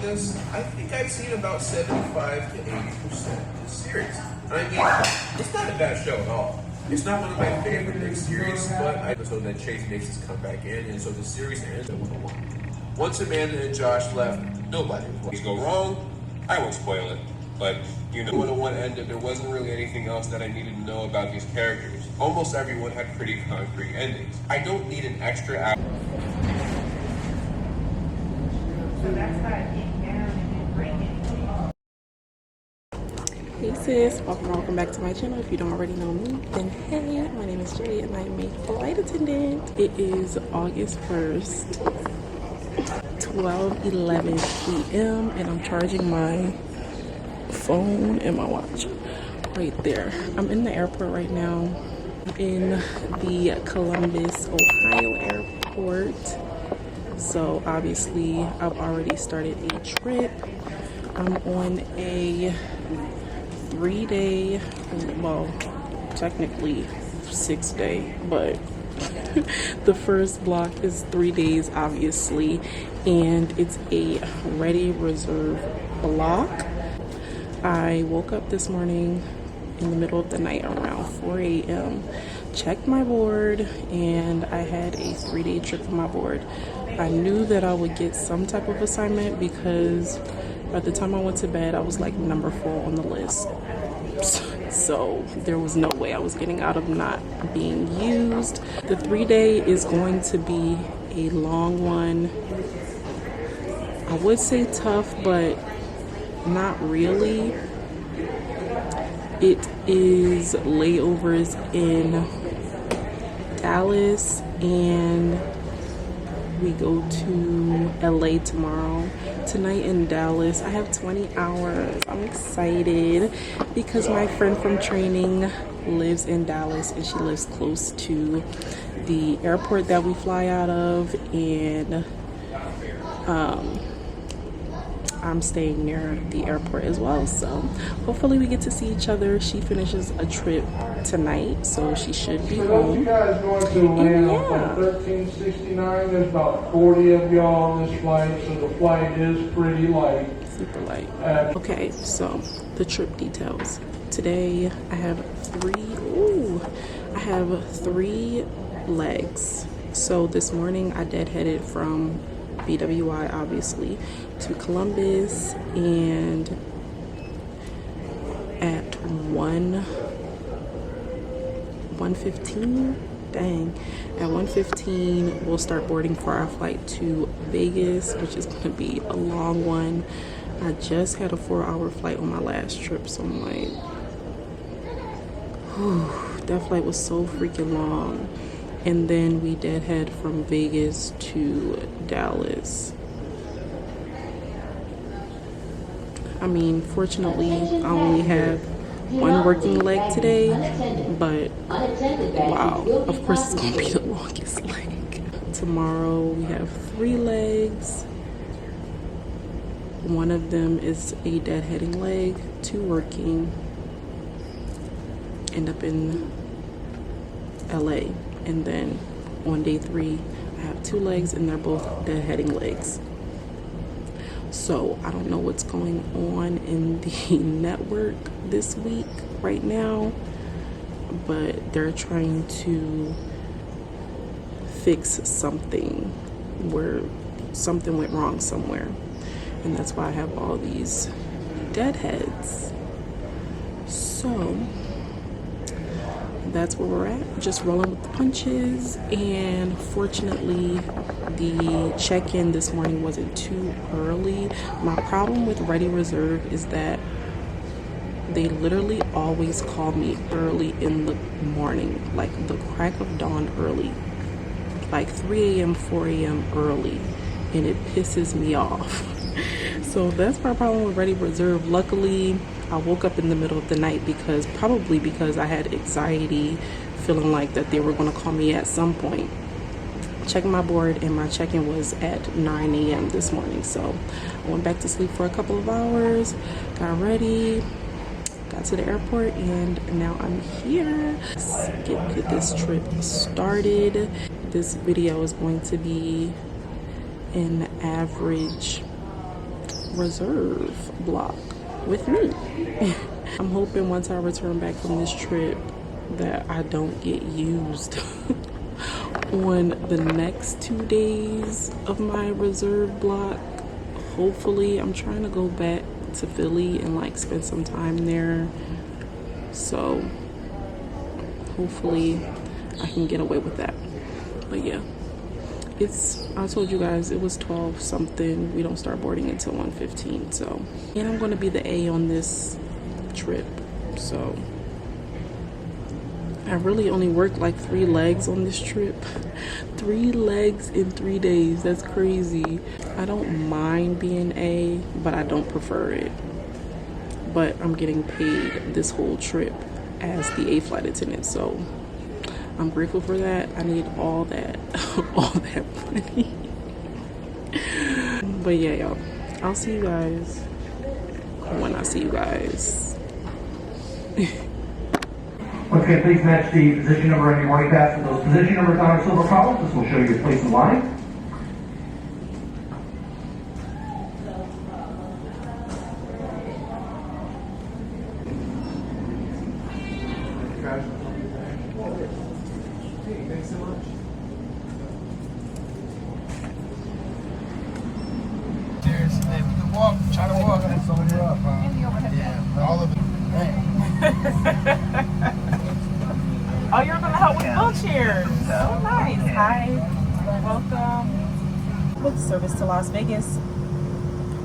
this, I think I've seen about 75 to 80% is serious. I mean, it's not a bad show at all. It's not one of my favorite big series, but I so that Chase makes his comeback in, and so the series ends at 101. Once Amanda and Josh left, nobody was go wrong. I won't spoil it, but you know, 101 ended. There wasn't really anything else that I needed to know about these characters. Almost everyone had pretty concrete endings. I don't need an extra hour. So that's how I get down and then break it. Hey sis, welcome back to my channel. If you don't already know me, then hey, my name is Jay and I'm a flight attendant. It is August 1st, 12:11 p.m. and I'm charging my phone and my watch right there. I'm in the airport right now. I'm in the Columbus, Ohio airport. So obviously I've already started a trip. I'm on a 3-day, well, technically 6-day, but the first block is 3 days, obviously, and it's a ready reserve block. I woke up this morning in the middle of the night around 4 a.m., checked my board, and I had a 3-day trip for my board. I knew that I would get some type of assignment because by the time I went to bed, I was like number 4 on the list. So there was no way I was getting out of not being used. The 3-day is going to be a long one. I would say tough, but not really. It is layovers in Dallas and we go to LA tomorrow. Tonight in Dallas, I have 20 hours. I'm excited because my friend from training lives in Dallas and she lives close to the airport that we fly out of, and I'm staying near the airport as well, so hopefully we get to see each other. She finishes a trip tonight, so she should be home. You guys going to land on 1369. There's about 40 of y'all on this flight, so the flight is pretty light. Super light. Okay, so the trip details. Today I have three legs. So this morning I deadheaded from BWI, obviously, to Columbus, and at 1:15, dang, at 1:15 we'll start boarding for our flight to Vegas, which is going to be a long one. I just had a 4-hour flight on my last trip, so I'm like, whew, that flight was so freaking long. And then we deadhead from Vegas to Dallas. I mean, fortunately, I only have one working leg today, but wow, of course it's gonna be the longest leg. Tomorrow we have 3 legs. One of them is a deadheading leg, 2 working. End up in LA. And then on day 3, I have 2 legs and they're both deadheading legs. So I don't know what's going on in the network this week right now, but they're trying to fix something where something went wrong somewhere. And that's why I have all these deadheads. So that's where we're at, just rolling with the punches. And fortunately the check-in this morning wasn't too early. My problem with Ready Reserve is that they literally always call me early in the morning, like the crack of dawn early, like 3 a.m., 4 a.m. early, and it pisses me off. So that's my problem with Ready Reserve. Luckily I woke up in the middle of the night probably because I had anxiety, feeling like that they were going to call me at some point. Checking my board, and my check-in was at 9 a.m. this morning. So I went back to sleep for a couple of hours, got ready, got to the airport, and now I'm here. Let's get this trip started. This video is going to be an average reserve block with me. I'm hoping once I return back from this trip that I don't get used on the next 2 days of my reserve block. Hopefully, I'm trying to go back to Philly and like spend some time there. So hopefully I can get away with that. But yeah, I told you guys it was 12 something. We don't start boarding until 1:15. So, and I'm going to be the A on this trip. So I really only worked like 3 legs on this trip. 3 legs in 3 days. That's crazy. I don't mind being A, but I don't prefer it. But I'm getting paid this whole trip as the A flight attendant. So I'm grateful for that. I need all that, all that money. But yeah, y'all. I'll see you guys when I see you guys. Once again, please match the position number on your boarding pass with those position numbers on our silver columns. This will show you your place in line. Thanks so much. Cheers, and then we can walk, try to walk. That's all you're up, huh? Yeah, all of it. Oh, you're gonna help with wheelchairs. So nice. Hi. Welcome. With service to Las Vegas.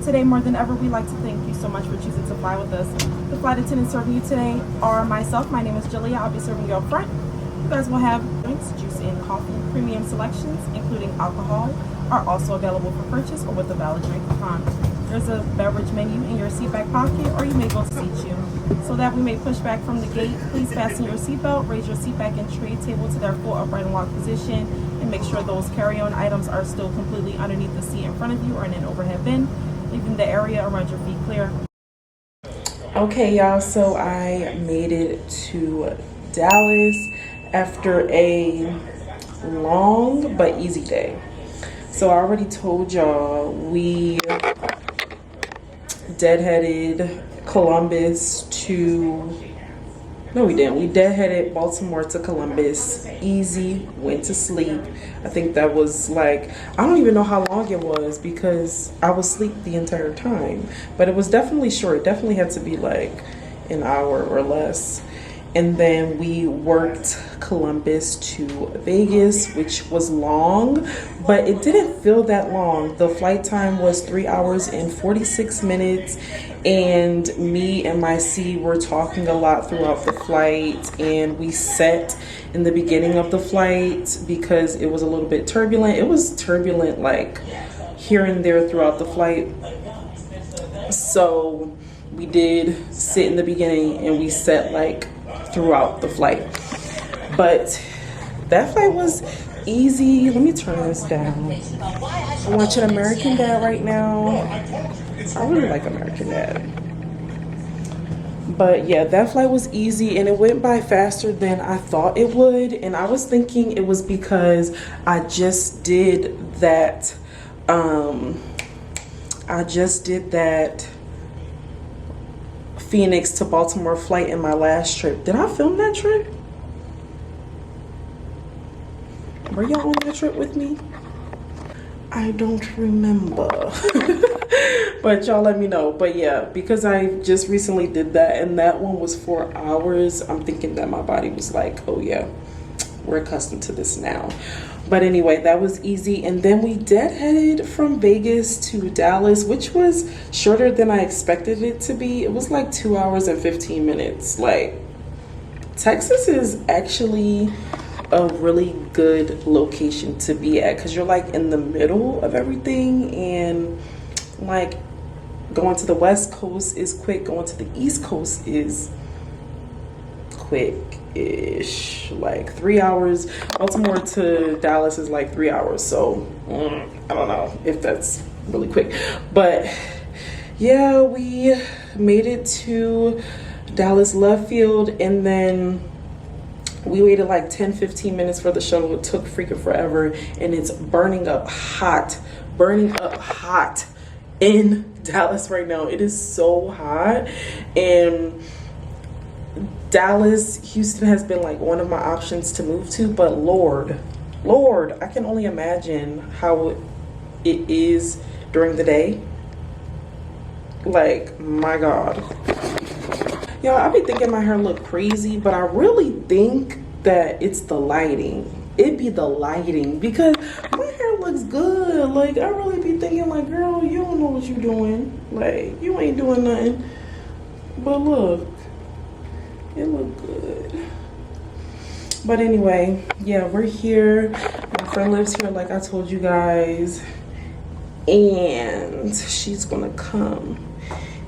Today, more than ever, we'd like to thank you so much for choosing to fly with us. The flight attendants serving you today are myself. My name is Julia. I'll be serving you up front. You guys will have drinks, juice and coffee. Premium selections, including alcohol, are also available for purchase or with a valid drink coupon. There's a beverage menu in your seat back pocket, or you may go to seat you. So that we may push back from the gate, please fasten your seatbelt, raise your seat back and tray table to their full upright and locked position, and make sure those carry-on items are still completely underneath the seat in front of you or in an overhead bin, leaving the area around your feet clear. Okay, y'all, so I made it to Dallas after a long but easy day. So I already told y'all we deadheaded Columbus to, no we didn't, we deadheaded Baltimore to Columbus, easy, went to sleep. I think that was like, I don't even know how long it was because I was asleep the entire time, but it was definitely short. It definitely had to be like an hour or less. And then we worked Columbus to Vegas, which was long, but it didn't feel that long. The flight time was 3 hours and 46 minutes. And me and my C were talking a lot throughout the flight. And we sat in the beginning of the flight because it was a little bit turbulent. It was turbulent like here and there throughout the flight. So we did sit in the beginning and we sat like throughout the flight, but that flight was easy. Let me turn this down. I'm watching American Dad right now. I really like American Dad, but yeah, that flight was easy and it went by faster than I thought it would. And I was thinking it was because I just did that Phoenix to Baltimore flight in my last trip. Did I film that trip? Were y'all on that trip with me? I don't remember. But y'all let me know. But yeah, because I just recently did that and that one was 4 hours, I'm thinking that my body was like, oh yeah, we're accustomed to this now. But anyway, that was easy. And then we deadheaded from Vegas to Dallas, which was shorter than I expected it to be. It was like 2 hours and 15 minutes. Like, Texas is actually a really good location to be at because you're like in the middle of everything. And like going to the West Coast is quick. Going to the East Coast is quick-ish, like 3 hours. Baltimore to Dallas is like 3 hours, so I don't know if that's really quick. But yeah, we made it to Dallas Love Field, and then we waited like 10-15 minutes for the shuttle. It took freaking forever, and it's burning up hot in Dallas right now. It is so hot, and Dallas, Houston has been like one of my options to move to, but Lord, I can only imagine how it is during the day. Like, my God. Y'all, I be thinking my hair look crazy, but I really think that it's the lighting. It be the lighting, because my hair looks good. Like, I really be thinking like, girl, you don't know what you doing. Like, you ain't doing nothing. But look, it look good. But anyway, yeah, we're here. My friend lives here, like I told you guys, and she's gonna come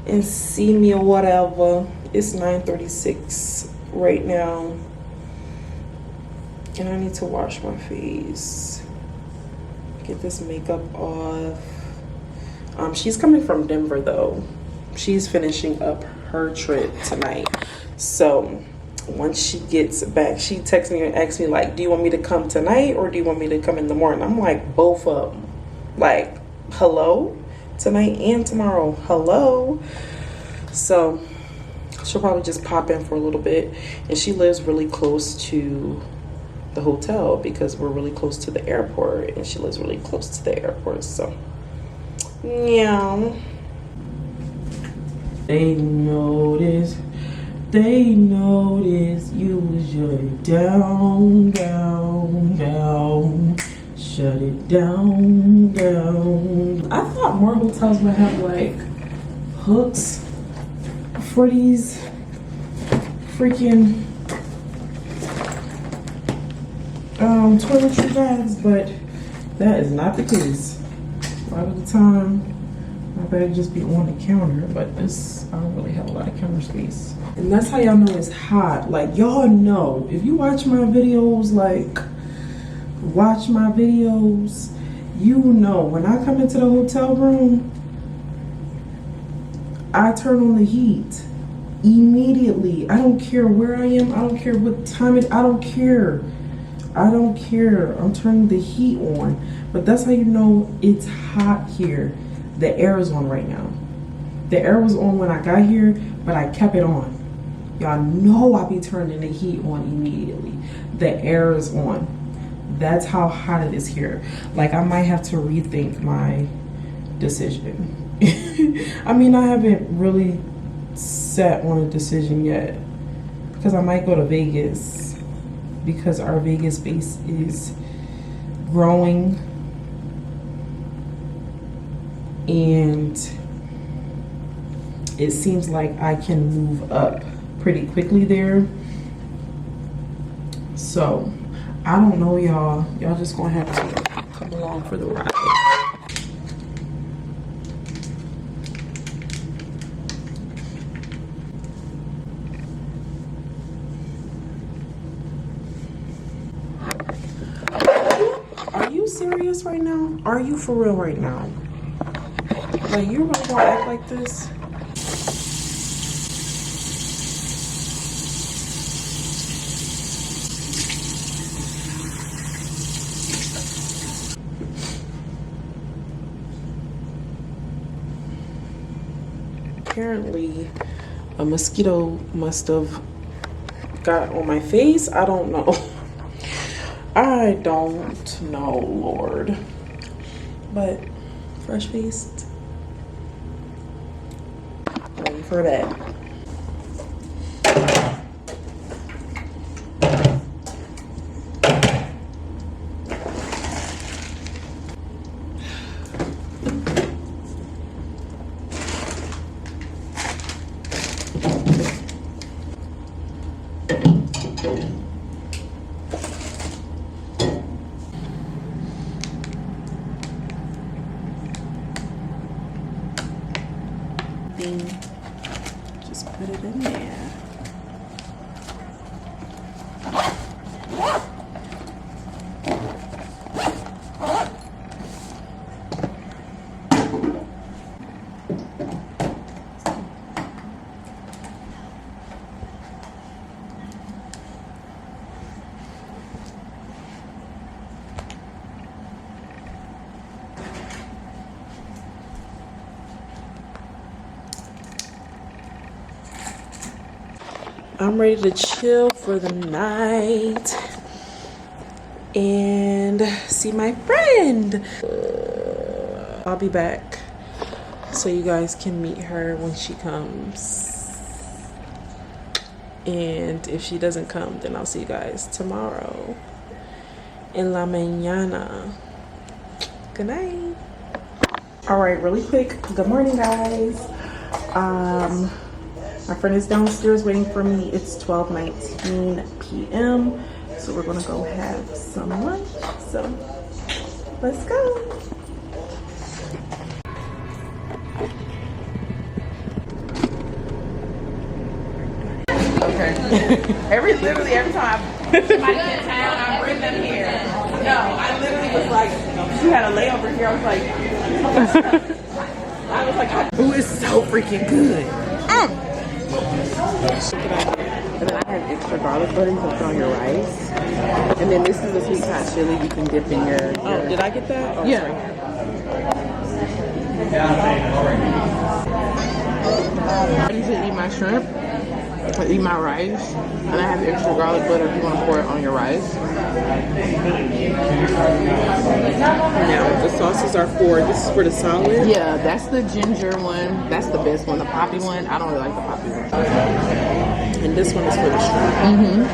and see me or whatever. It's 9:36 right now, and I need to wash my face, get this makeup off. She's coming from Denver though. She's finishing up her trip tonight, so once she gets back, she texts me and asks me like, do you want me to come tonight or do you want me to come in the morning? I'm like, both of them. Like, hello? Tonight and tomorrow, hello? So she'll probably just pop in for a little bit, and she lives really close to the hotel because we're really close to the airport, and she lives really close to the airport. So yeah, they notice you was shut down. Shut it down. I thought more hotels would have like hooks for these freaking toiletry bags, but that is not the case. A lot of the time my bag just be on the counter, but this, I don't really have a lot of counter space. And that's how y'all know it's hot. Like, y'all know, if you watch my videos, you know when I come into the hotel room, I turn on the heat immediately. I don't care where I am. I don't care what time I don't care. I'm turning the heat on. But that's how you know it's hot here. The air is on right now. The air was on when I got here, but I kept it on. Y'all know I be turning the heat on immediately. The air is on. That's how hot it is here. Like, I might have to rethink my decision. I mean, I haven't really set on a decision yet, because I might go to Vegas, because our Vegas base is growing, and it seems like I can move up pretty quickly there. So I don't know, y'all just gonna have to come along for the ride. Are you serious right now? Are you for real right now? Like, you really gonna act like this? Apparently a mosquito must have got on my face. I don't know. I don't know, Lord. But fresh faced, waiting for that. Just put it in there. I'm ready to chill for the night and see my friend. I'll be back so you guys can meet her when she comes. And if she doesn't come, then I'll see you guys tomorrow in la mañana. Good night. All right, really quick. Good morning, guys. My friend is downstairs waiting for me. It's 12:19 p.m. So we're gonna go have some lunch. So let's go. Literally every time somebody in town, I bring them here. No, I literally was like, she had a layover here. I was like, ooh, it's so freaking good. And then I have extra garlic butter you can put on your rice. And then this is a sweet hot chili you can dip in your... Oh, did I get that? Oh, yeah. I usually eat my shrimp, I eat my rice, and I have extra garlic butter if you want to pour it on your rice. Now, the sauces are this is for the salad? Yeah, that's the ginger one. That's the best one. The poppy one, I don't really like the poppy one. And this one is for the shrimp.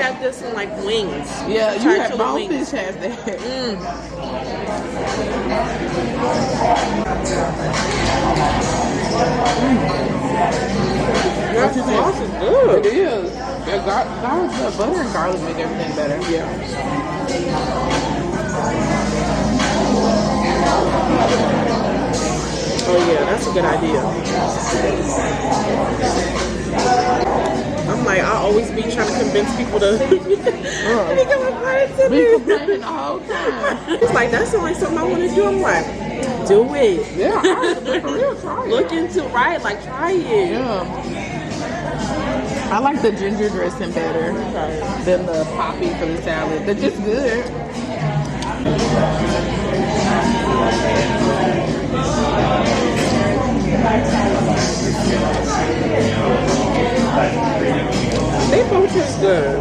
Have this in like wings. Yeah, you have Tarantula bonefish has that. That sauce is good. It is. The butter and garlic make everything better. Yeah. Oh yeah, that's a good idea. I'm like, I always be trying to convince people to become a part of Been it. complaining the whole time. It's like, that sounds like something I want to do. I'm like, do it. Yeah, for real, try it. Look into like try it. Yeah. I like the ginger dressing better than the poppy for the salad. They're just good. They both taste good.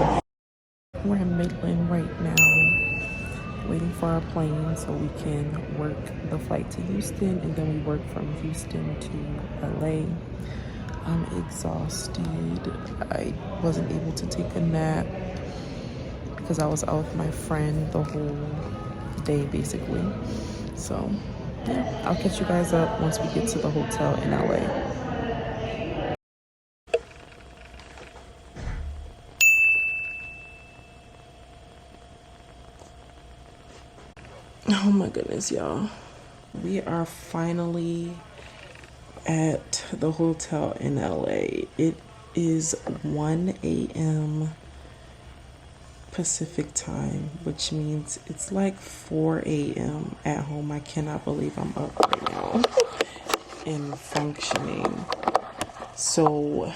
We're in Maitland right now, waiting for our plane so we can work the flight to Houston, and then we work from Houston to LA. I'm exhausted. I wasn't able to take a nap because I was out with my friend the whole day basically. So yeah, I'll catch you guys up once we get to the hotel in LA. Oh my goodness, y'all. We are finally at the hotel in LA. It is 1 a.m. Pacific time, which means it's like 4 a.m. at home. I cannot believe I'm up right now and functioning. So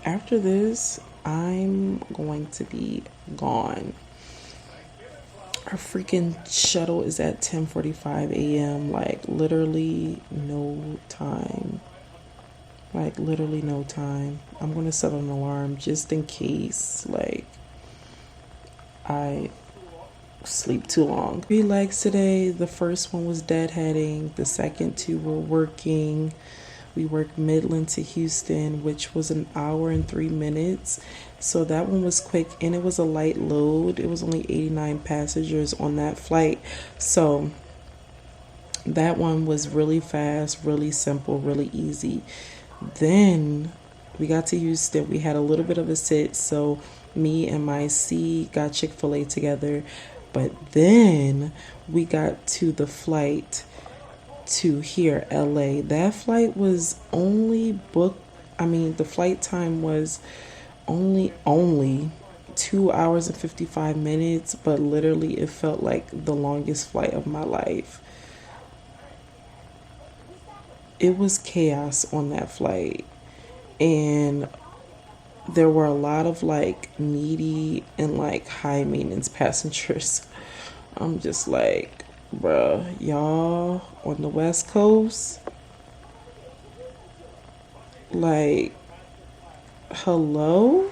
after this, I'm going to be gone. Our freaking shuttle is at 10:45 a.m. Like literally no time. Like literally no time. I'm gonna set an alarm just in case like I sleep too long. 3 legs today. The first one was deadheading. The second 2 were working. We worked Midland to Houston, which was an hour and 3 minutes. So that one was quick, and it was a light load. It was only 89 passengers on that flight. So that one was really fast, really simple, really easy. Then we got to Houston. We had a little bit of a sit. So me and my C got Chick-fil-A together. But then we got to the flight to here, LA. That flight was only booked, the flight time was only 2 hours and 55 minutes, but literally it felt like the longest flight of my life. It was chaos on that flight, and there were a lot of like needy and like high maintenance passengers. I'm just like, bruh, y'all on the West Coast, like, hello?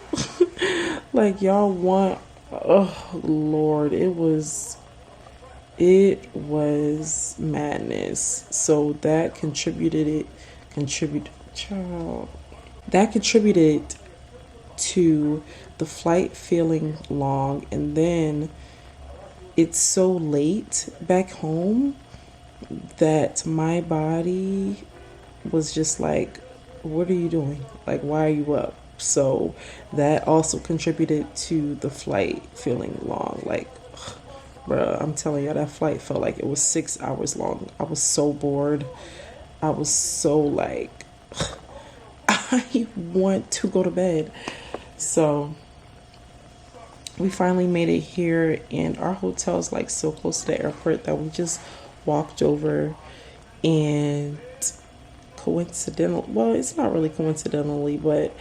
Like, y'all want, oh Lord, it was madness. So that contributed to the flight feeling long, and then it's so late back home that my body was just like, what are you doing? Like, why are you up? So that also contributed to the flight feeling long. Like, bruh, I'm telling you, that flight felt like it was 6 hours long. I was so bored. I was so like, I want to go to bed. So we finally made it here, and our hotel is like so close to the airport that we just walked over, and well, it's not really coincidentally, but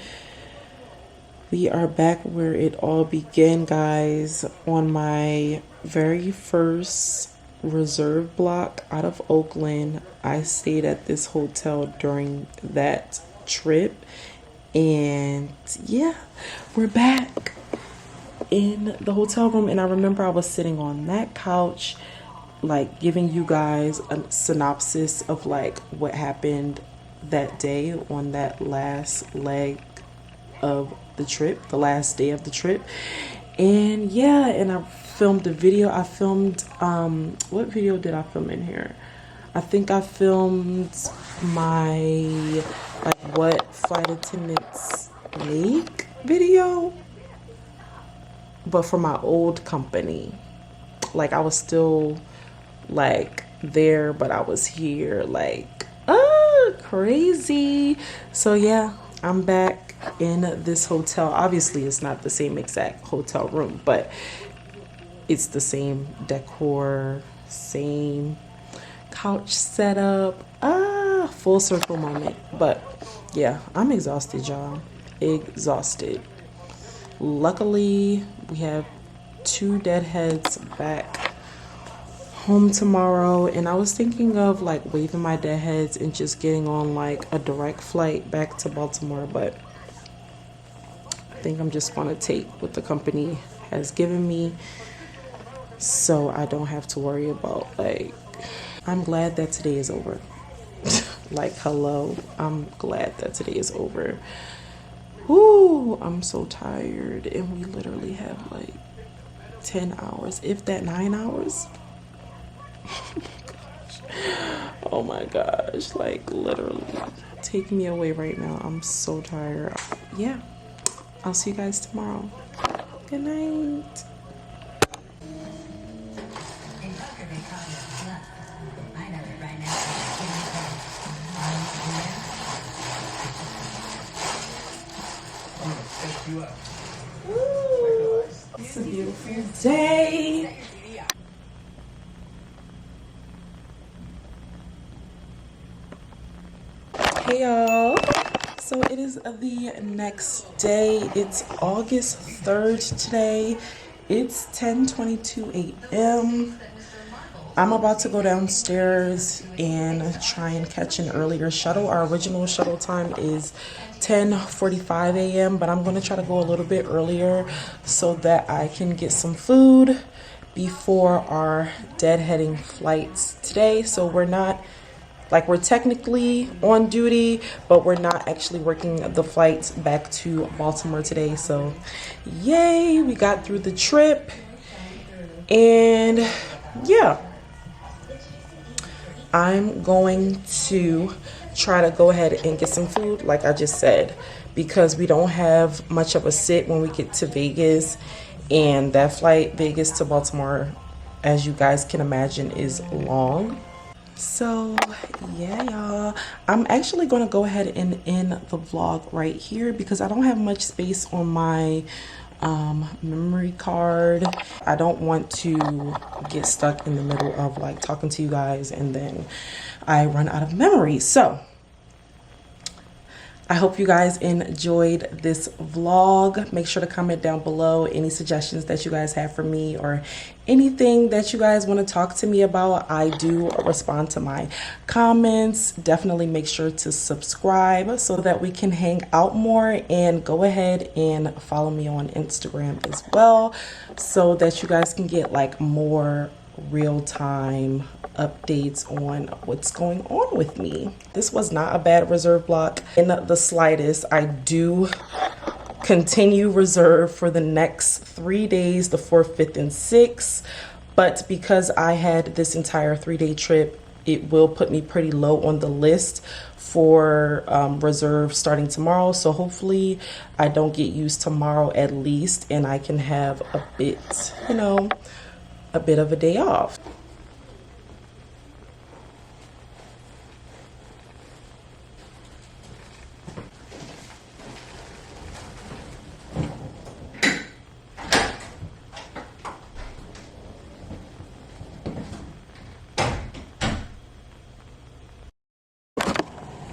we are back where it all began, guys, on my very first reserve block out of Oakland. I stayed at this hotel during that trip, and yeah, we're back in the hotel room. And I remember I was sitting on that couch, like giving you guys a synopsis of like what happened that day on that last leg of the trip, the last day of the trip. And yeah, and I filmed a video. I filmed what video did I film in here? I think I filmed my like what flight attendants make video, but for my old company. Like, I was still like there, but I was here, like, crazy. So yeah, I'm back in this hotel. Obviously it's not the same exact hotel room, but it's the same decor, same couch setup. Full circle moment. But yeah, I'm exhausted, y'all. Exhausted. Luckily, we have 2 deadheads back home tomorrow, and I was thinking of like waving my deadheads and just getting on like a direct flight back to Baltimore, but I think I'm just gonna take what the company has given me, so I don't have to worry about, like, I'm glad that today is over. Like, hello, I'm glad that today is over. Whoo, I'm so tired, and we literally have like 10 hours, if that 9 hours. Oh my gosh, like, literally take me away right now. I'm so tired. Yeah, I'll see you guys tomorrow. Good night. Woo, it's a beautiful day. Hey y'all, so it is the next day. It's August 3rd today. It's 10:22 a.m. I'm about to go downstairs and try and catch an earlier shuttle. Our original shuttle time is 10:45 a.m., but I'm going to try to go a little bit earlier so that I can get some food before our deadheading flights today. So we're not, like, we're technically on duty, but we're not actually working the flights back to Baltimore today. So yay, we got through the trip. And yeah, I'm going to try to go ahead and get some food, like I just said, because we don't have much of a sit when we get to Vegas, and that flight Vegas to Baltimore, as you guys can imagine, is long. So yeah, y'all, I'm actually going to go ahead and end the vlog right here because I don't have much space on my memory card. I don't want to get stuck in the middle of like talking to you guys and then I run out of memory. So I hope you guys enjoyed this vlog. Make sure to comment down below any suggestions that you guys have for me or anything that you guys want to talk to me about. I do respond to my comments. Definitely make sure to subscribe so that we can hang out more, and go ahead and follow me on Instagram as well so that you guys can get like more real-time updates on what's going on with me. This was not a bad reserve block in the slightest. I do continue reserve for the next 3 days, the 4th, 5th, and 6th, but because I had this entire 3-day trip, it will put me pretty low on the list for reserve starting tomorrow. So hopefully I don't get used tomorrow at least, and I can have a bit, you know, a bit of a day off.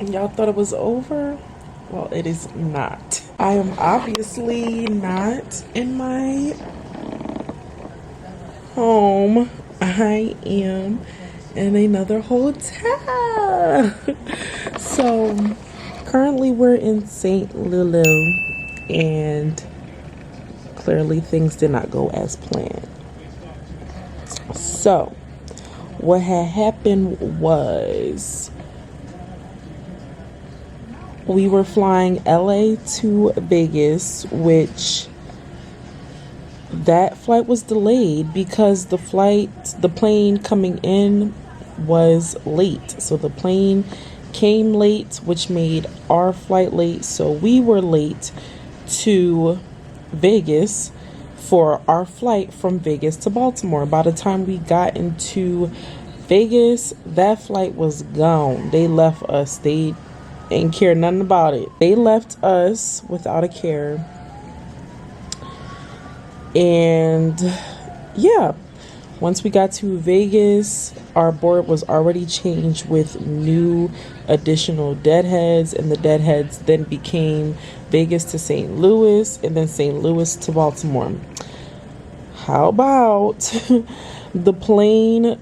Y'all thought it was over? Well, it is not. I am obviously not in my home. I am in another hotel. So currently we're in St. Lulu, and clearly things did not go as planned. So what had happened was, we were flying LA to Vegas, which that flight was delayed because the plane coming in was late. So the plane came late, which made our flight late. So we were late to Vegas for our flight from Vegas to Baltimore. By the time we got into Vegas, that flight was gone. They left us. They ain't care nothing about it. They left us without a care. And yeah, once we got to Vegas, our board was already changed with new additional deadheads, and the deadheads then became Vegas to St. Louis, and then St. Louis to Baltimore. How about the plane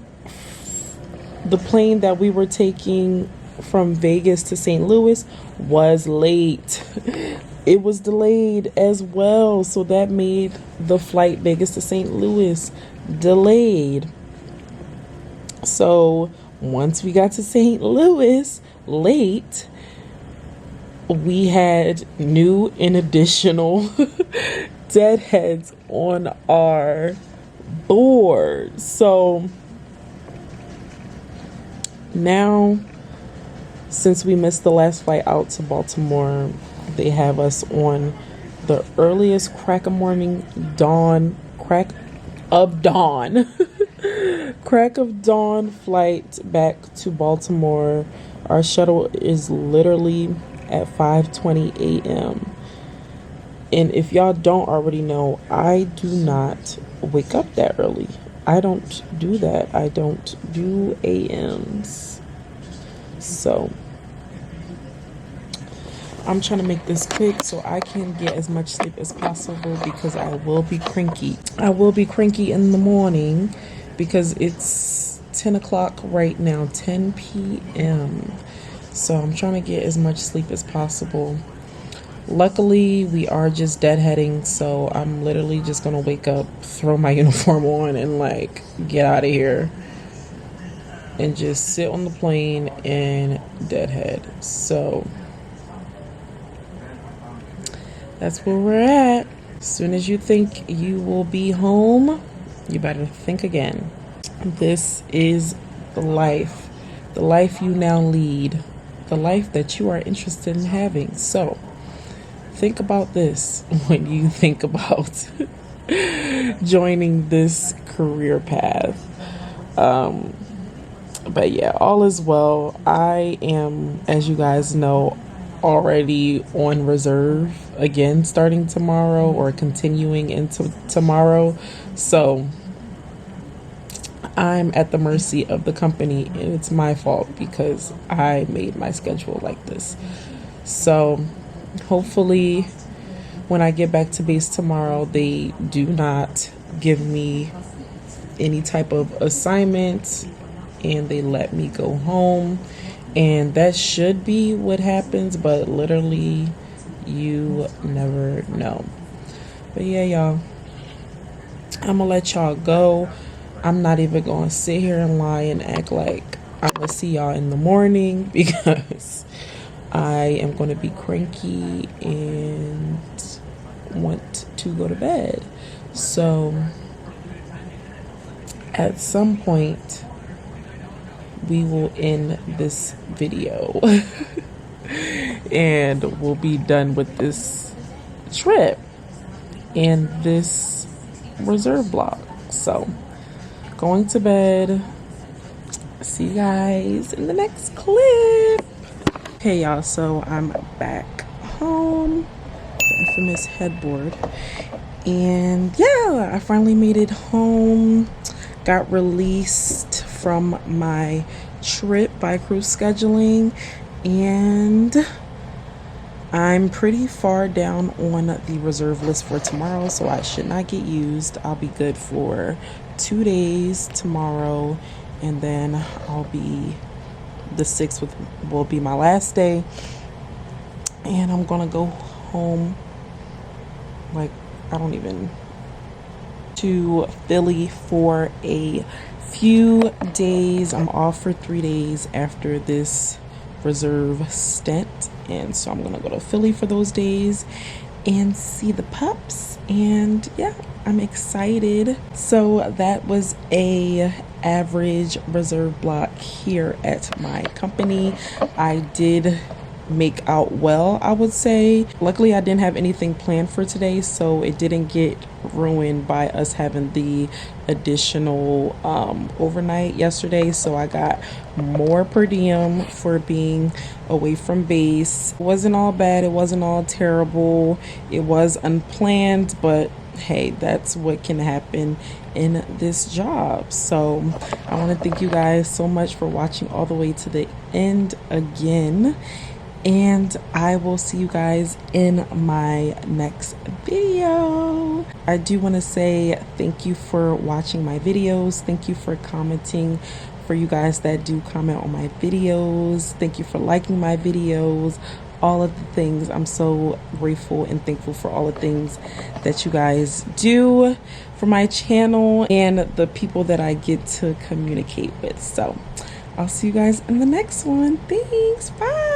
that we were taking from Vegas to St. Louis was late. It was delayed as well, so that made the flight Vegas to St. Louis delayed. So once we got to St. Louis late, we had new and additional deadheads on our board. So now, since we missed the last flight out to Baltimore, they have us on the earliest crack of dawn flight back to Baltimore. Our shuttle is literally at 5:20 a.m. And if y'all don't already know, I do not wake up that early. I don't do that. I don't do AMs. So I'm trying to make this quick so I can get as much sleep as possible, because I will be cranky. I will be cranky in the morning because it's 10 o'clock right now, 10 p.m. So I'm trying to get as much sleep as possible. Luckily, we are just deadheading, so I'm literally just gonna wake up, throw my uniform on, and like get out of here and just sit on the plane and deadhead. So that's where we're at. As soon as you think you will be home, you better think again. This is the life you now lead, the life that you are interested in having. So think about this when you think about joining this career path. But yeah, all is well. I am, as you guys know, already on reserve again starting tomorrow, or continuing into tomorrow. So I'm at the mercy of the company, and it's my fault because I made my schedule like this. So hopefully when I get back to base tomorrow, they do not give me any type of assignments and they let me go home. And that should be what happens, but literally you never know. But yeah, y'all, I'm gonna let y'all go. I'm not even gonna sit here and lie and act like I'm gonna see y'all in the morning because I am gonna be cranky and want to go to bed. So at some point we will end this video and we'll be done with this trip and this reserve block. So going to bed. See you guys in the next clip. Hey y'all, so I'm back home, the infamous headboard, and yeah, I finally made it home. Got released from my trip by cruise scheduling, and I'm pretty far down on the reserve list for tomorrow, so I should not get used. I'll be good for 2 days tomorrow, and then I'll be, the 6th will be my last day, and I'm gonna go home, like, I don't even, to Philly for a few days. I'm off for 3 days after this reserve stint, and so I'm gonna go to Philly for those days and see the pups, and yeah, I'm excited. So that was a average reserve block here at my company. I did make out well, I would say. Luckily I didn't have anything planned for today, so it didn't get ruined by us having the additional overnight yesterday. So I got more per diem for being away from base. It wasn't all bad, it wasn't all terrible, it was unplanned, but hey, that's what can happen in this job. So I want to thank you guys so much for watching all the way to the end again, and I will see you guys in my next video. I do want to say thank you for watching my videos. Thank you for commenting. For you guys that do comment on my videos, thank you for liking my videos, all of the things. I'm so grateful and thankful for all the things that you guys do for my channel and the people that I get to communicate with. So I'll see you guys in the next one. Thanks. Bye.